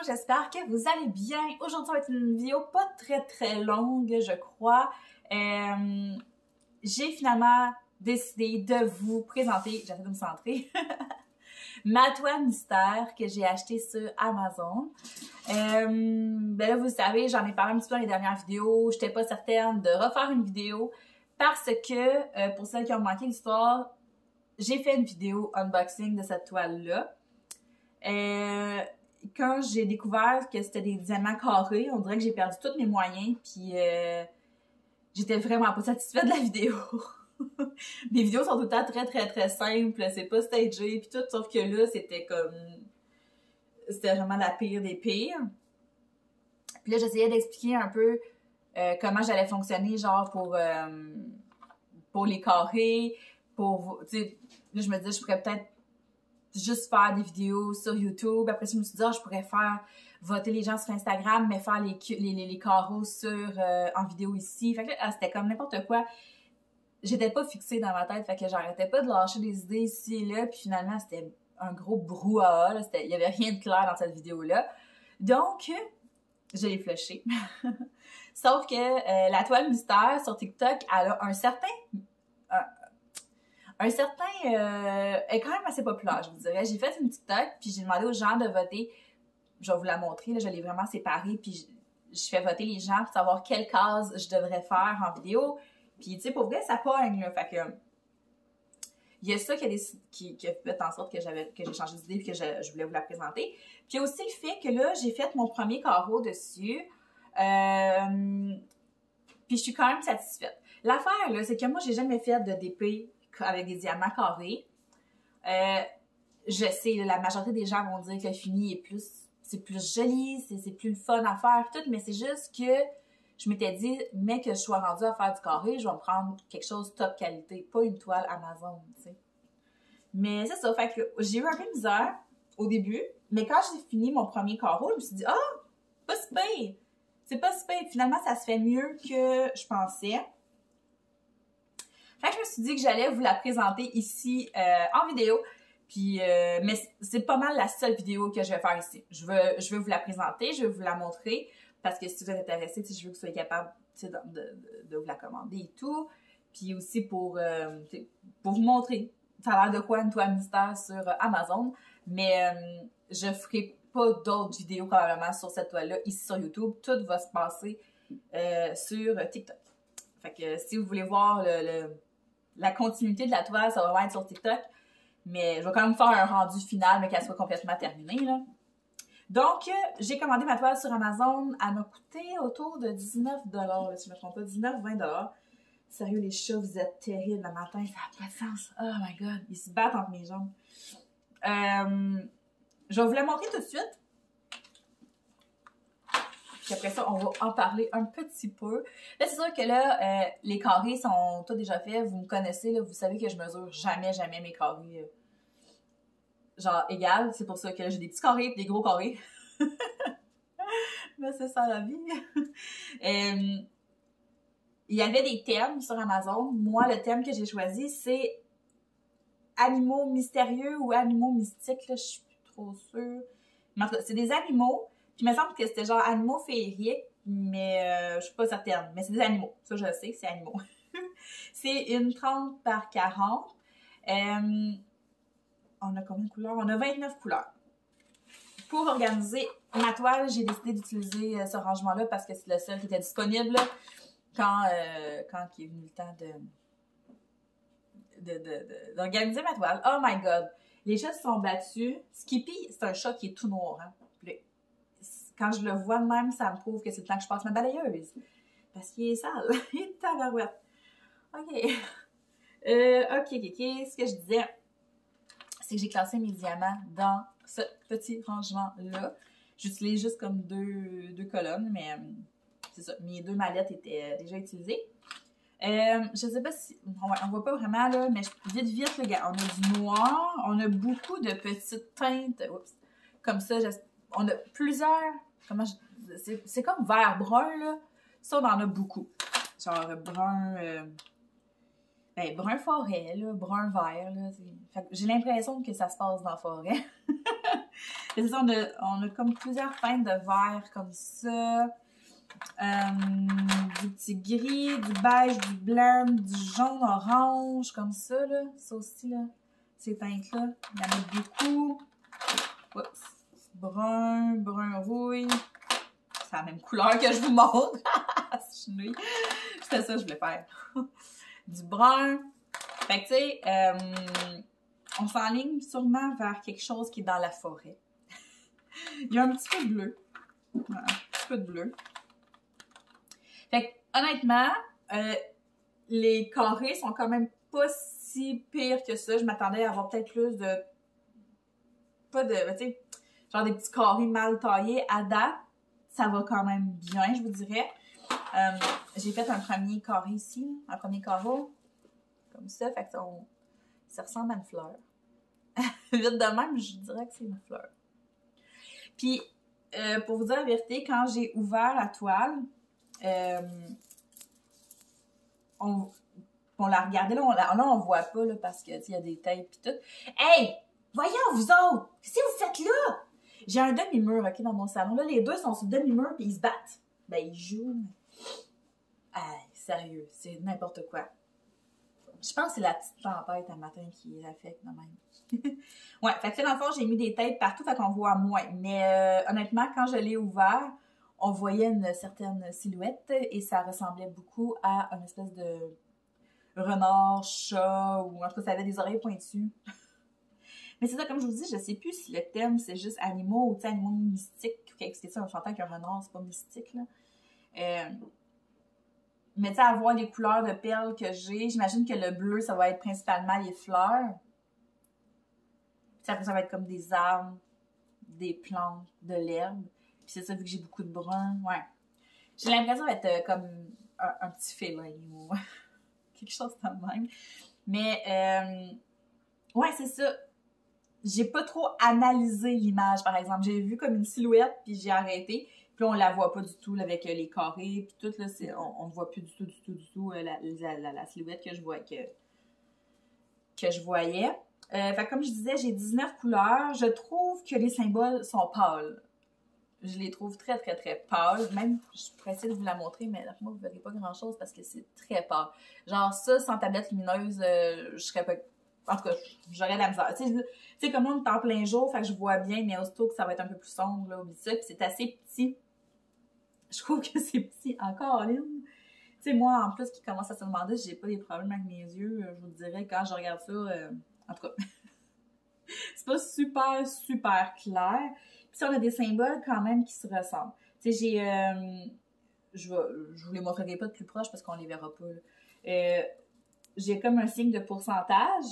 j'espère que vous allez bien. Aujourd'hui, ça va être une vidéo pas très longue, je crois. J'ai finalement décidé de vous présenter, j'arrête de me centrer, ma toile mystère que j'ai achetée sur Amazon. Ben là, vous le savez, j'en ai parlé un petit peu dans les dernières vidéos. J'étais pas certaine de refaire une vidéo parce que, pour celles qui ont manqué l'histoire, j'ai fait une vidéo unboxing de cette toile-là. Quand j'ai découvert que c'était des diamants carrés, on dirait que j'ai perdu tous mes moyens, puis j'étais vraiment pas satisfaite de la vidéo. Mes vidéos sont tout le temps très simples, c'est pas stagé, puis tout, sauf que là, c'était comme... C'était vraiment la pire des pires. Puis là, j'essayais d'expliquer un peu comment j'allais fonctionner, genre pour les carrés, pour... Tu sais, là, je me disais, je pourrais peut-être juste faire des vidéos sur YouTube. Après, je me suis dit, je pourrais faire voter les gens sur Instagram, mais faire les carreaux en vidéo ici. Fait que là, c'était comme n'importe quoi. J'étais pas fixée dans ma tête, fait que j'arrêtais pas de lâcher des idées ici et là, puis finalement, c'était un gros brouhaha. Il y avait rien de clair dans cette vidéo-là. Donc, je l'ai flushée. Sauf que la toile mystère sur TikTok, elle a un certain... elle est quand même assez populaire, je vous dirais. J'ai fait une TikTok, puis j'ai demandé aux gens de voter. Je vais vous la montrer, là, je l'ai vraiment séparée, puis je fais voter les gens pour savoir quelle case je devrais faire en vidéo. Puis, tu sais, pour vrai, ça pogne, là. Fait que... il y a ça qui a fait en sorte que j'ai changé d'idée et que je voulais vous la présenter. Puis, il y a aussi le fait que là, j'ai fait mon premier carreau dessus. Puis, je suis quand même satisfaite. L'affaire, là, c'est que moi, j'ai jamais fait de DP avec des diamants carrés. Je sais, la majorité des gens vont dire que le fini c'est plus joli, c'est plus le fun à faire, tout, mais c'est juste que je m'étais dit, mais que je sois rendue à faire du carré, je vais me prendre quelque chose top qualité, pas une toile Amazon, tu sais. Mais c'est ça, fait que j'ai eu un peu de misère au début, mais quand j'ai fini mon premier carreau, je me suis dit, pas si pire! C'est pas si pire. Finalement, ça se fait mieux que je pensais. Fait que je me suis dit que j'allais vous la présenter ici en vidéo. Puis, mais c'est pas mal la seule vidéo que je vais faire ici. Je veux vous la présenter, je vais vous la montrer. Parce que si vous êtes intéressé, je veux que vous soyez capable de vous la commander et tout. Puis aussi pour vous montrer. Ça a l'air de quoi une toile mystère sur Amazon. Mais je ferai pas d'autres vidéos probablement sur cette toile-là ici sur YouTube. Tout va se passer sur TikTok. Fait que si vous voulez voir la continuité de la toile, ça va vraiment être sur TikTok. Mais je vais quand même faire un rendu final, mais qu'elle soit complètement terminée, là. Donc, j'ai commandé ma toile sur Amazon. Elle m'a coûté autour de 19 $, si je ne me trompe pas, 19-20 $. Sérieux, les chats, vous êtes terribles le matin, ça n'a pas de sens. Oh my God, ils se battent entre mes jambes. Je vais vous la montrer tout de suite. Puis après ça, on va en parler un petit peu. Là, c'est sûr que là, les carrés sont tous déjà faits. Vous me connaissez, là, vous savez que je mesure jamais mes carrés genre égal. C'est pour ça que là, j'ai des petits carrés et des gros carrés. Mais c'est ça la vie. Il y avait des thèmes sur Amazon. Moi, le thème que j'ai choisi, c'est animaux mystérieux ou animaux mystiques. Là, je suis plus trop sûre. Mais en tout cas, c'est des animaux. Puis il me semble que c'était genre animaux féeriques, mais je suis pas certaine. Mais c'est des animaux. Ça, je le sais, c'est animaux. C'est une 30 par 40. On a combien de couleurs? On a 29 couleurs. Pour organiser ma toile, j'ai décidé d'utiliser ce rangement-là parce que c'est le seul qui était disponible quand il est venu le temps d'organiser ma toile. Oh my God! Les chats se sont battus. Skippy, c'est un chat qui est tout noir. Hein? Quand je le vois de même, ça me prouve que c'est le temps que je passe ma balayeuse. Parce qu'il est sale. Il est tabarouette. OK. OK. Ce que je disais, c'est que j'ai classé mes diamants dans ce petit rangement-là. J'utilise juste comme deux colonnes, mais c'est ça. Mes 2 mallettes étaient déjà utilisées. Je sais pas si... on voit pas vraiment, là, mais vite, les gars. On a du noir. On a beaucoup de petites teintes. Oups. Comme ça, on a plusieurs... c'est comme vert-brun, là. Ça, on en a beaucoup. Genre brun... brun forêt, là, brun vert, là. J'ai l'impression que ça se passe dans la forêt. C'est ça, on a comme plusieurs teintes de vert comme ça. Du petit gris, du beige, du blanc, du jaune, orange, comme ça, là. Ça aussi, là. Ces teintes-là, il y en a beaucoup. Oups. Brun, brun rouille. C'est la même couleur que je vous montre. C'était ça que je voulais faire. Du brun. Fait que, tu sais, on s'enligne sûrement vers quelque chose qui est dans la forêt. Il y a un petit peu de bleu. Voilà, un petit peu de bleu. Fait que, honnêtement, les carrés sont quand même pas si pires que ça. Je m'attendais à avoir peut-être plus de... Pas de... Tu sais, genre des petits carrés mal taillés. À date, ça va quand même bien, je vous dirais. J'ai fait un premier carré ici, un premier carreau. Comme ça, fait que ça ressemble à une fleur. Vite de même, je dirais que c'est une fleur. Puis, pour vous dire la vérité, quand j'ai ouvert la toile, on la regardait, là, on voit pas, là, parce que, il y a des tapes et tout. Hey! Voyons, vous autres! Qu'est-ce que vous faites là? J'ai un demi-mur, OK, dans mon salon. Là, les deux sont sur le demi-mur puis ils se battent. Ben, ils jouent. Hey, sérieux, c'est n'importe quoi. Je pense que c'est la petite tempête un matin qui les affecte de même. Ouais, fait que là, dans le fond, j'ai mis des tapes partout, fait qu'on voit moins. Mais honnêtement, quand je l'ai ouvert, on voyait une certaine silhouette et ça ressemblait beaucoup à une espèce de renard, chat, ou en tout cas, ça avait des oreilles pointues. Mais c'est ça, comme je vous dis, je sais plus si le thème, c'est juste animaux ou animaux mystiques. C'est ça, on s'entend qu'un renard, c'est pas mystique, là. Mais tu sais, à voir les couleurs de perles que j'ai, j'imagine que le bleu, ça va être principalement les fleurs. Puis après, ça va être comme des arbres, des plantes, de l'herbe. Puis c'est ça, vu que j'ai beaucoup de brun. Ouais. J'ai l'impression d'être comme un petit félin ou quelque chose de même. Mais, ouais, c'est ça. J'ai pas trop analysé l'image, par exemple. J'ai vu comme une silhouette, puis j'ai arrêté. Puis là, on la voit pas du tout là, avec les carrés, puis tout, là, on ne voit plus du tout la silhouette que je voyais. Fait que comme je disais, j'ai 19 couleurs. Je trouve que les symboles sont pâles. Je les trouve très, très, très pâles. Même, je pourrais essayer de vous la montrer, mais moi, vous ne verrez pas grand-chose parce que c'est très pâle. Genre ça, sans tablette lumineuse, je serais pas... En tout cas, j'aurais de la misère. Tu sais, comme on est en plein jour, fait que je vois bien, mais aussitôt que ça va être un peu plus sombre, là, oublie ça. Puis c'est assez petit. Je trouve que c'est petit encore, Lynn. Tu sais, moi, en plus, qui commence à se demander si j'ai pas des problèmes avec mes yeux, je vous dirais, quand je regarde ça, en tout cas, c'est pas super, super clair. Puis ça, on a des symboles quand même qui se ressemblent. Tu sais, je vous les montrerai pas de plus proche parce qu'on les verra pas. J'ai comme un signe de pourcentage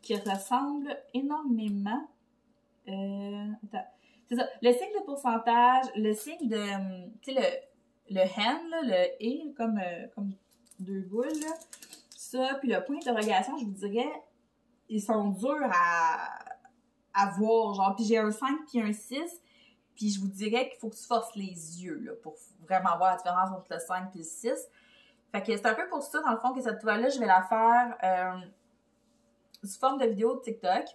qui ressemble énormément. Attends. C'est ça. Le signe de pourcentage, le signe de, tu sais, le hand, là, le et, comme deux boules, là. Ça, puis le point d'interrogation, je vous dirais, ils sont durs à voir, genre. Puis j'ai un 5 puis un 6, puis je vous dirais qu'il faut que tu forces les yeux, là, pour vraiment voir la différence entre le 5 et le 6. Fait que c'est un peu pour ça, dans le fond, que cette toile-là, je vais la faire sous forme de vidéo de TikTok.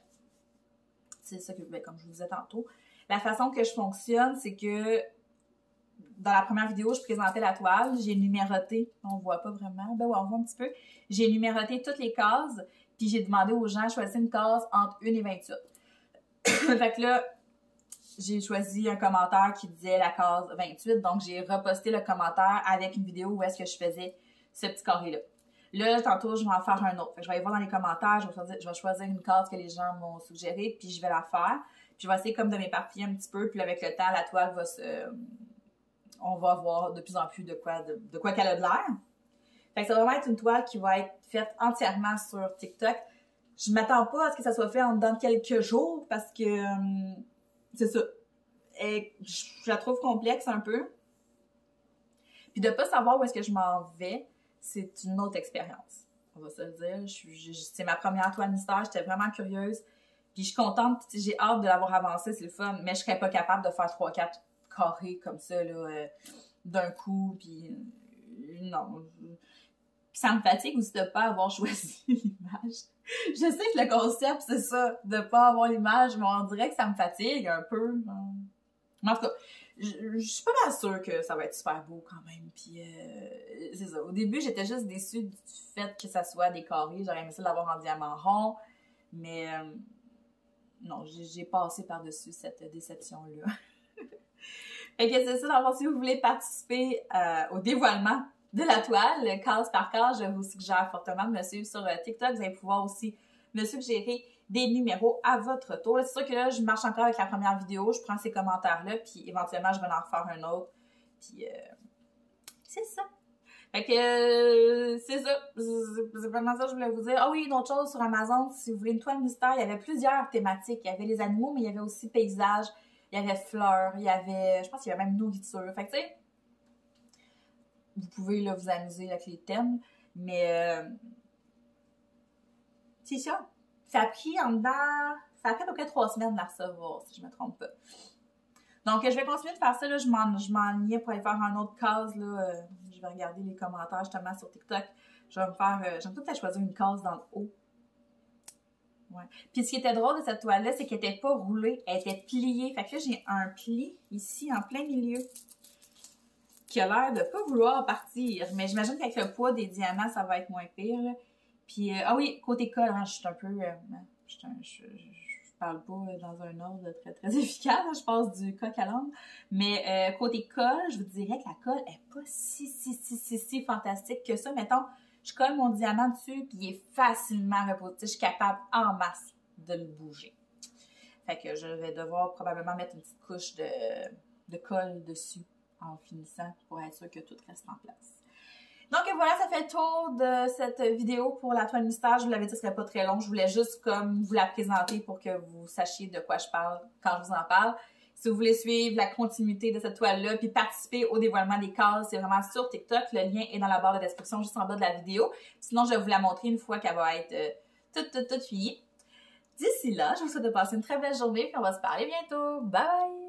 C'est ça que, ben, comme je vous disais tantôt. La façon que je fonctionne, c'est que dans la première vidéo, je présentais la toile, j'ai numéroté, on voit pas vraiment, ben ouais, on voit un petit peu, j'ai numéroté toutes les cases, puis j'ai demandé aux gens de choisir une case entre 1 et 28. Fait que là, j'ai choisi un commentaire qui disait la case 28, donc j'ai reposté le commentaire avec une vidéo où est-ce que je faisais ce petit carré-là. Là, tantôt, je vais en faire un autre. Fait que je vais aller voir dans les commentaires, je vais choisir une case que les gens m'ont suggérée, puis je vais la faire. Puis je vais essayer comme de m'éparpiller un petit peu, puis avec le temps, la toile va on va voir de plus en plus de quoi qu'elle a de l'air. Fait que ça va vraiment être une toile qui va être faite entièrement sur TikTok. Je m'attends pas à ce que ça soit fait en dedans de quelques jours, parce que c'est ça. Et je la trouve complexe un peu. Puis de pas savoir où est-ce que je m'en vais, c'est une autre expérience. On va se le dire. C'est ma première toile mystère, j'étais vraiment curieuse. Puis je suis contente, j'ai hâte de l'avoir avancé, c'est le fun. Mais je serais pas capable de faire 3-4 carrés comme ça, là, d'un coup. Puis non. Puis ça me fatigue aussi de pas avoir choisi l'image. Je sais que le concept, c'est ça, de pas avoir l'image, mais on dirait que ça me fatigue un peu. Mais en tout cas, je suis pas mal sûre que ça va être super beau quand même. Puis c'est ça. Au début, j'étais juste déçue du fait que ça soit des carrés. J'aurais aimé ça l'avoir en diamant rond. Mais non, j'ai passé par-dessus cette déception-là. Fait que c'est ça, dans le fond, si vous voulez participer au dévoilement de la toile, case par case, je vous suggère fortement de me suivre sur TikTok. Vous allez pouvoir aussi me suggérer des numéros à votre tour. C'est sûr que là, je marche encore avec la première vidéo, je prends ces commentaires-là, puis éventuellement, je vais en refaire un autre. Puis c'est ça. Fait que c'est ça. C'est vraiment ça que je voulais vous dire. Ah oui, une autre chose sur Amazon, si vous voulez une toile mystère, il y avait plusieurs thématiques. Il y avait les animaux, mais il y avait aussi paysages, il y avait fleurs, il y avait, je pense qu'il y avait même nourriture. Fait que tu sais, vous pouvez là, vous amuser avec les thèmes, mais c'est ça. Ça a pris en dedans, ça a pris à peu près 3 semaines de la recevoir, si je me trompe pas. Donc, je vais continuer de faire ça, là, je m'enlignais pour aller faire un autre case, là, je vais regarder les commentaires justement sur TikTok. Je vais me faire, j'aime peut-être choisir une case dans le haut. Ouais. Puis ce qui était drôle de cette toile-là, c'est qu'elle n'était pas roulée, elle était pliée. Fait que là, j'ai un pli ici, en plein milieu, qui a l'air de pas vouloir partir. Mais j'imagine qu'avec le poids des diamants, ça va être moins pire, là. Puis, ah oui, côté colle, hein, je suis un peu... je parle pas dans un ordre très, très efficace. Je passe du coq à l'âne. Mais côté colle, je vous dirais que la colle est pas si fantastique que ça. Mettons, je colle mon diamant dessus, puis il est facilement reposé. Je suis capable en masse de le bouger. Fait que je vais devoir probablement mettre une petite couche de colle dessus en finissant pour être sûr que tout reste en place. Donc voilà, ça fait le tour de cette vidéo pour la toile mystère. Je vous l'avais dit, ce serait pas très long. Je voulais juste comme vous la présenter pour que vous sachiez de quoi je parle quand je vous en parle. Si vous voulez suivre la continuité de cette toile-là puis participer au dévoilement des cases, c'est vraiment sur TikTok. Le lien est dans la barre de description juste en bas de la vidéo. Sinon, je vais vous la montrer une fois qu'elle va être toute finie. D'ici là, je vous souhaite de passer une très belle journée puis on va se parler bientôt. Bye!